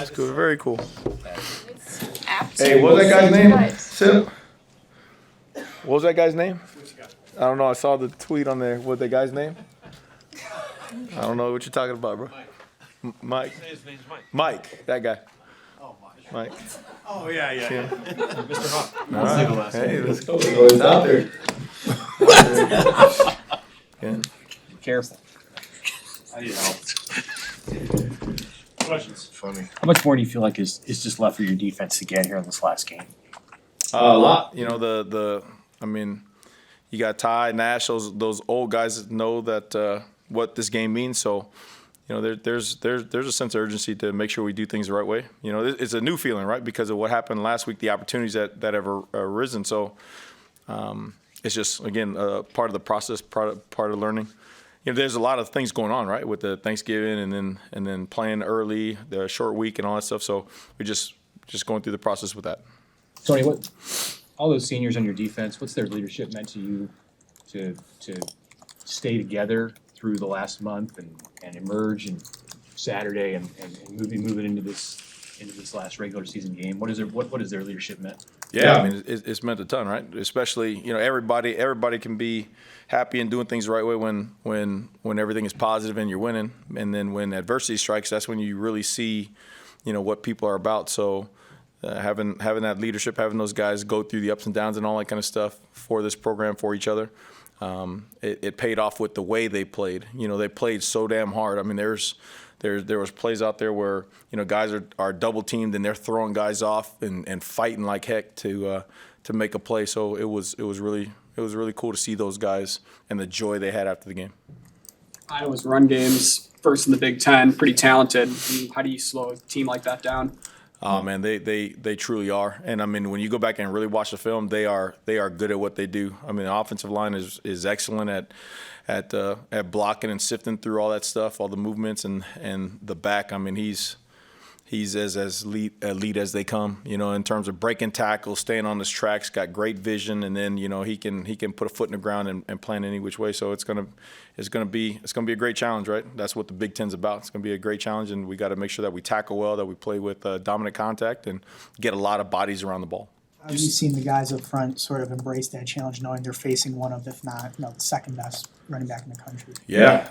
That's cool. Very cool. Absolutely. Hey, what was that guy's name? Sim? What was that guy's name? I don't know. I saw the tweet on there. What that guy's name? I don't know what you're talking about, bro. Mike. His name's Mike. Mike. That guy. Oh, Mike. Oh, yeah. Mr. Hawk. All right. Hey, let's go. It's out there. Yeah. Be careful. I need help. Questions? Funny. How much more do you feel like is just left for your defense to get here in this last game? A lot. You know, I mean, you got Ty, Nash, those old guys know that what this game means. So, you know, there's a sense of urgency to make sure we do things the right way. You know, it's a new feeling, right? Because of what happened last week, the opportunities that have arisen. So, it's just, again, part of the process, part of learning. You know, there's a lot of things going on, right, with the Thanksgiving and then playing early, the short week and all that stuff. So we're just going through the process with that. Tony, all those seniors on your defense, what's their leadership meant to you to stay together through the last month and emerge and Saturday and moving into this last regular season game? What is their leadership meant? Yeah, I mean, it's meant a ton, right? Especially, you know, everybody can be happy and doing things the right way when everything is positive and you're winning. And then when adversity strikes, that's when you really see, you know, what people are about. So having that leadership, having those guys go through the ups and downs and all that kind of stuff for this program, for each other, it paid off with the way they played. You know, they played so damn hard. I mean, there was plays out there where, you know, guys are double teamed and they're throwing guys off and fighting like heck to make a play. So it was really cool to see those guys and the joy they had after the game. Iowa's run game's first in the Big Ten, pretty talented. How do you slow a team like that down? Oh man, they truly are. And I mean, when you go back and really watch the film, they are good at what they do. I mean, the offensive line is excellent at blocking and sifting through all that stuff, all the movements and the back. I mean, he's as elite as they come, you know, in terms of breaking tackles, staying on his tracks, got great vision, and then, you know, he can put a foot in the ground and plan any which way. So it's gonna be a great challenge, right? That's what the Big Ten's about. It's gonna be a great challenge, and we got to make sure that we tackle well, that we play with dominant contact, and get a lot of bodies around the ball. Have you seen the guys up front sort of embrace that challenge, knowing they're facing one of, if not, you know, the second best running back in the country? Yeah.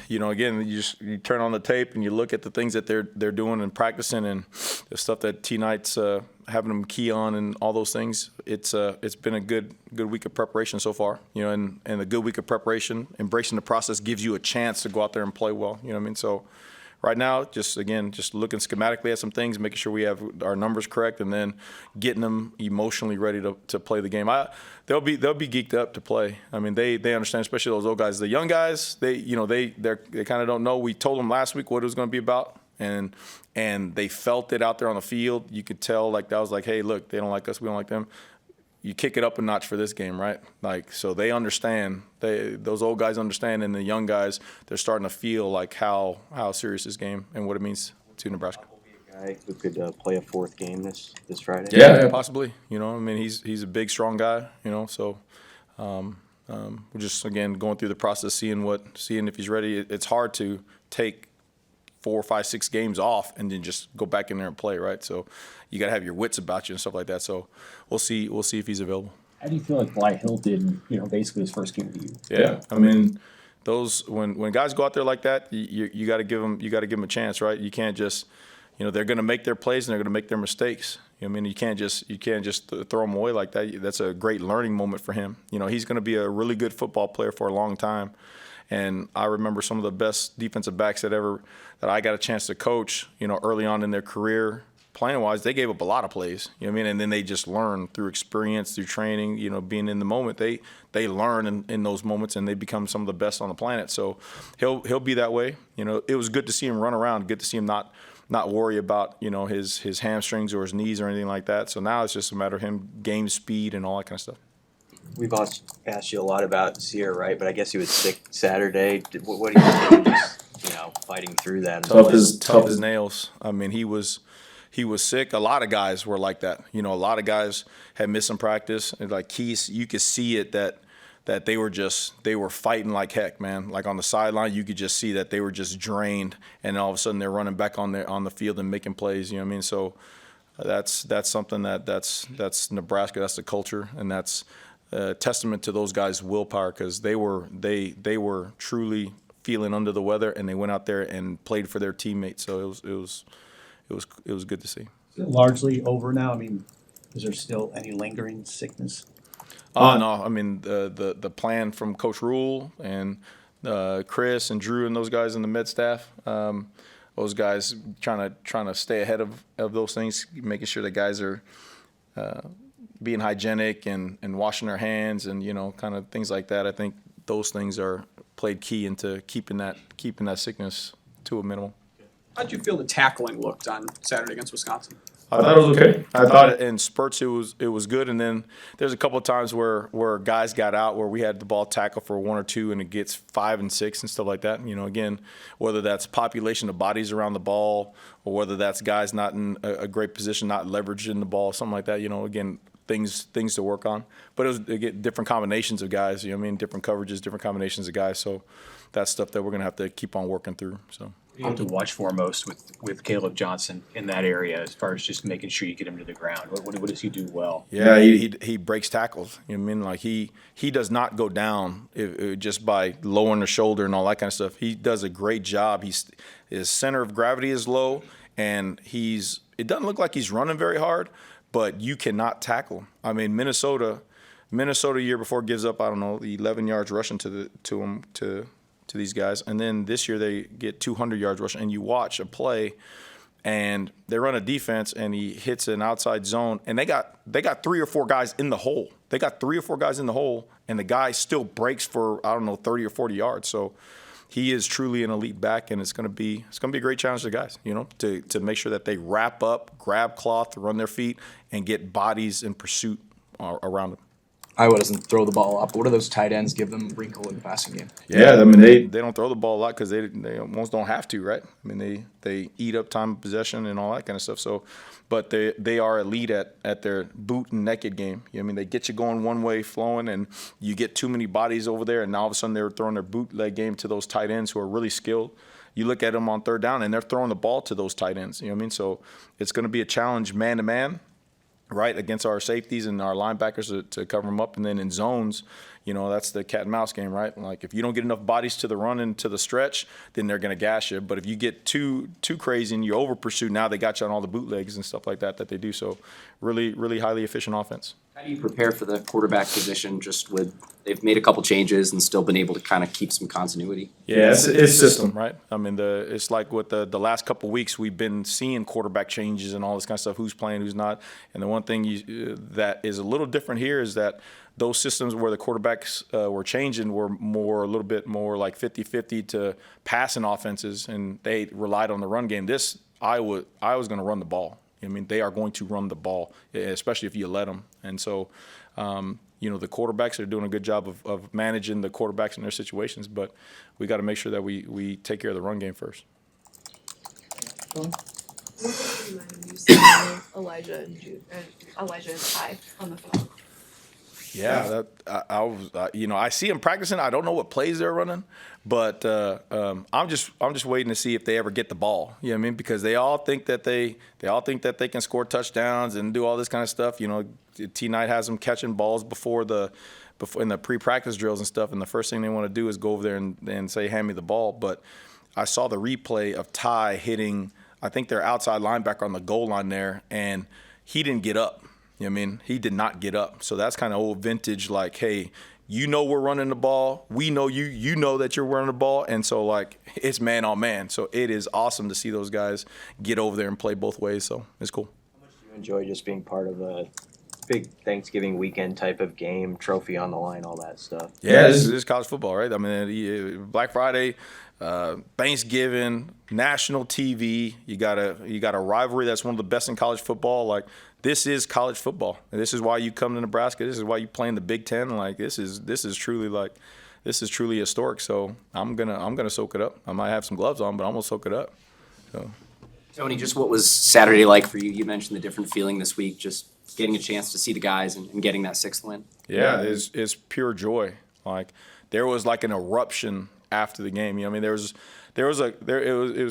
You know, again, you turn on the tape and you look at the things that they're doing and practicing, and the stuff that T-Knight's having them key on and all those things. It's been a good week of preparation so far. You know, and a good week of preparation, embracing the process gives you a chance to go out there and play well. You know what I mean? So right now, just looking schematically at some things, making sure we have our numbers correct, and then getting them emotionally ready to play the game. They'll be geeked up to play. I mean, they understand, especially those old guys. The young guys, they kind of don't know. We told them last week what it was going to be about, and they felt it out there on the field. You could tell, like, that was like, hey, look, they don't like us, we don't like them. You kick it up a notch for this game, right? Like, so they understand. Those old guys understand, and the young guys, they're starting to feel like how serious this game and what it means to Nebraska. Guy who could play a fourth game this Friday. Yeah, possibly. You know, I mean, he's a big, strong guy. You know, so we're just, again, going through the process, seeing if he's ready. It's hard to take 4, 5, 6 games off and then just go back in there and play, right? So you got to have your wits about you and stuff like that. So we'll see if he's available. How do you feel like Bly Hill did, you know, basically his first game with you? Yeah, I mean, those when guys go out there like that, you got to give them a chance, right? You can't just, you know, they're going to make their plays and they're going to make their mistakes. You know what I mean, you can't just throw them away like that. That's a great learning moment for him. You know, he's going to be a really good football player for a long time. And I remember some of the best defensive backs that I got a chance to coach, you know, early on in their career, playing-wise, they gave up a lot of plays, you know what I mean? And then they just learn through experience, through training, you know, being in the moment. They learn in those moments, and they become some of the best on the planet. So he'll be that way. You know, it was good to see him run around, good to see him not worry about, you know, his hamstrings or his knees or anything like that. So now it's just a matter of him game speed and all that kind of stuff. We've asked you a lot about Sear, right? But I guess he was sick Saturday. What do you think? Just, you know, fighting through that. Tough as nails. I mean, he was sick. A lot of guys were like that. You know, a lot of guys had missed some practice. And like you could see it that that they were fighting like heck, man. Like on the sideline, you could just see that they were just drained, and all of a sudden they're running back on the field and making plays. You know what I mean? So that's something that's Nebraska. That's the culture, and that's a testament to those guys' willpower, because they were truly feeling under the weather, and they went out there and played for their teammates. So it was good to see. Largely over now? I mean, is there still any lingering sickness? Oh no! I mean the plan from Coach Rule and Chris and Drew and those guys in the med staff. Those guys trying to stay ahead of those things, making sure the guys are being hygienic and washing their hands and kind of things like that. I think those things are played key into keeping that sickness to a minimum. How'd you feel the tackling looked on Saturday against Wisconsin? I thought it was okay. I thought in spurts it was good, and then there's a couple of times where guys got out where we had the ball tackled for 1 or 2, and it gets 5 and 6 and stuff like that. Again, whether that's population of bodies around the ball, or whether that's guys not in a great position, not leveraging the ball, something like that. Again, things to work on. But it was different combinations of guys. Different coverages, different combinations of guys. So that's stuff that we're gonna have to keep on working through. So. You have to watch for most with Caleb Johnson in that area, as far as just making sure you get him to the ground. What does he do well? Yeah, he breaks tackles. Like he does not go down just by lowering the shoulder and all that kind of stuff. He does a great job. His center of gravity is low, and it doesn't look like he's running very hard, but you cannot tackle him. I mean, Minnesota year before gives up 11 yards rushing to these guys, and then this year they get 200 yards rushing, and you watch a play and they run a defense and he hits an outside zone, and they got 3 or 4 guys in the hole. They got 3 or 4 guys in the hole, and the guy still breaks for 30 or 40 yards. So he is truly an elite back, and it's going to be a great challenge to guys, to make sure that they wrap up, grab cloth, run their feet, and get bodies in pursuit around them. Iowa doesn't throw the ball up. What do those tight ends give them wrinkle in the passing game? Yeah, I mean they don't throw the ball a lot because they almost don't have to, right? I mean they eat up time of possession and all that kind of stuff. So, but they are elite at their boot and naked game. They get you going one way, flowing, and you get too many bodies over there, and now all of a sudden they're throwing their bootleg game to those tight ends who are really skilled. You look at them on third down, and they're throwing the ball to those tight ends. So it's going to be a challenge man to man, right, against our safeties and our linebackers to cover them up. And then in zones, that's the cat and mouse game, right? Like if you don't get enough bodies to the run and to the stretch, then they're going to gash you. But if you get too crazy and you over pursue, now they got you on all the bootlegs and stuff like that they do. So really, really highly efficient offense. How do you prepare for the quarterback position they've made a couple changes and still been able to kind of keep some continuity? Yeah, it's system, right? I mean, it's like with the last couple of weeks, we've been seeing quarterback changes and all this kind of stuff, who's playing, who's not. And the one thing that is a little different here is that those systems where the quarterbacks were changing were a little bit more like 50-50 to passing offenses, and they relied on the run game. Iowa's going to run the ball. They are going to run the ball, especially if you let them. And so, the quarterbacks are doing a good job of managing the quarterbacks in their situations, but we got to make sure that we take care of the run game first. Elijah and Ty on the phone. Yeah, I see them practicing. I don't know what plays they're running, but I'm just waiting to see if they ever get the ball. You know what I mean? Because they all think that they can score touchdowns and do all this kind of stuff. T Knight has them catching balls before in the pre-practice drills and stuff, and the first thing they want to do is go over there and say, "Hand me the ball." But I saw the replay of Ty hitting, I think, their outside linebacker on the goal line there, and he didn't get up. He did not get up. So that's kind of old vintage, like, hey, we're running the ball. We know you know that you're running the ball. And so, like, it's man on man. So it is awesome to see those guys get over there and play both ways. So it's cool. How much do you enjoy just being part of a big Thanksgiving weekend type of game, trophy on the line, all that stuff? Yeah, this is college football, right? I mean, Black Friday, Thanksgiving, national TV. You got a rivalry that's one of the best in college football. Like, this is college football. And this is why you come to Nebraska. This is why you play in the Big Ten. Like, this is truly historic. So I'm gonna soak it up. I might have some gloves on, but I'm gonna soak it up. So. Tony, just what was Saturday like for you? You mentioned the different feeling this week, just getting a chance to see the guys and getting that 6th win. Yeah, it's pure joy. Like there was like an eruption after the game. You know, I mean, it was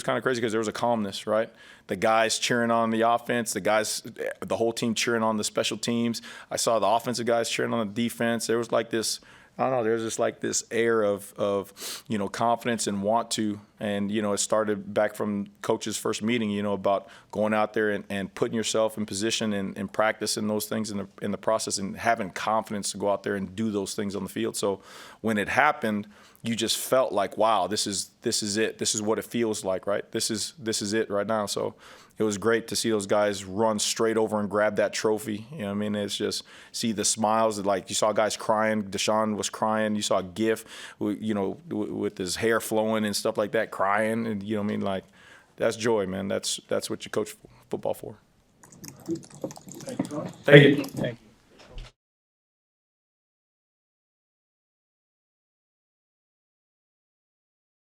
kind of crazy because there was a calmness, right? The guys cheering on the offense, the whole team cheering on the special teams. I saw the offensive guys cheering on the defense. There was like this, I don't know, there's just like this air of you know, confidence and want to. And, you know, it started back from coach's first meeting, you know, about going out there and putting yourself in position and practicing those things in the process and having confidence to go out there and do those things on the field. So when it happened, you just felt like, wow, this is it. This is what it feels like, right? This is it right now. So it was great to see those guys run straight over and grab that trophy. You know what I mean? It's just see the smiles. Like you saw guys crying. Deshaun was crying. You saw GIF, you know, with his hair flowing and stuff like that, crying. And you know what I mean? Like that's joy, man. That's what you coach football for. Thank you. Thank you.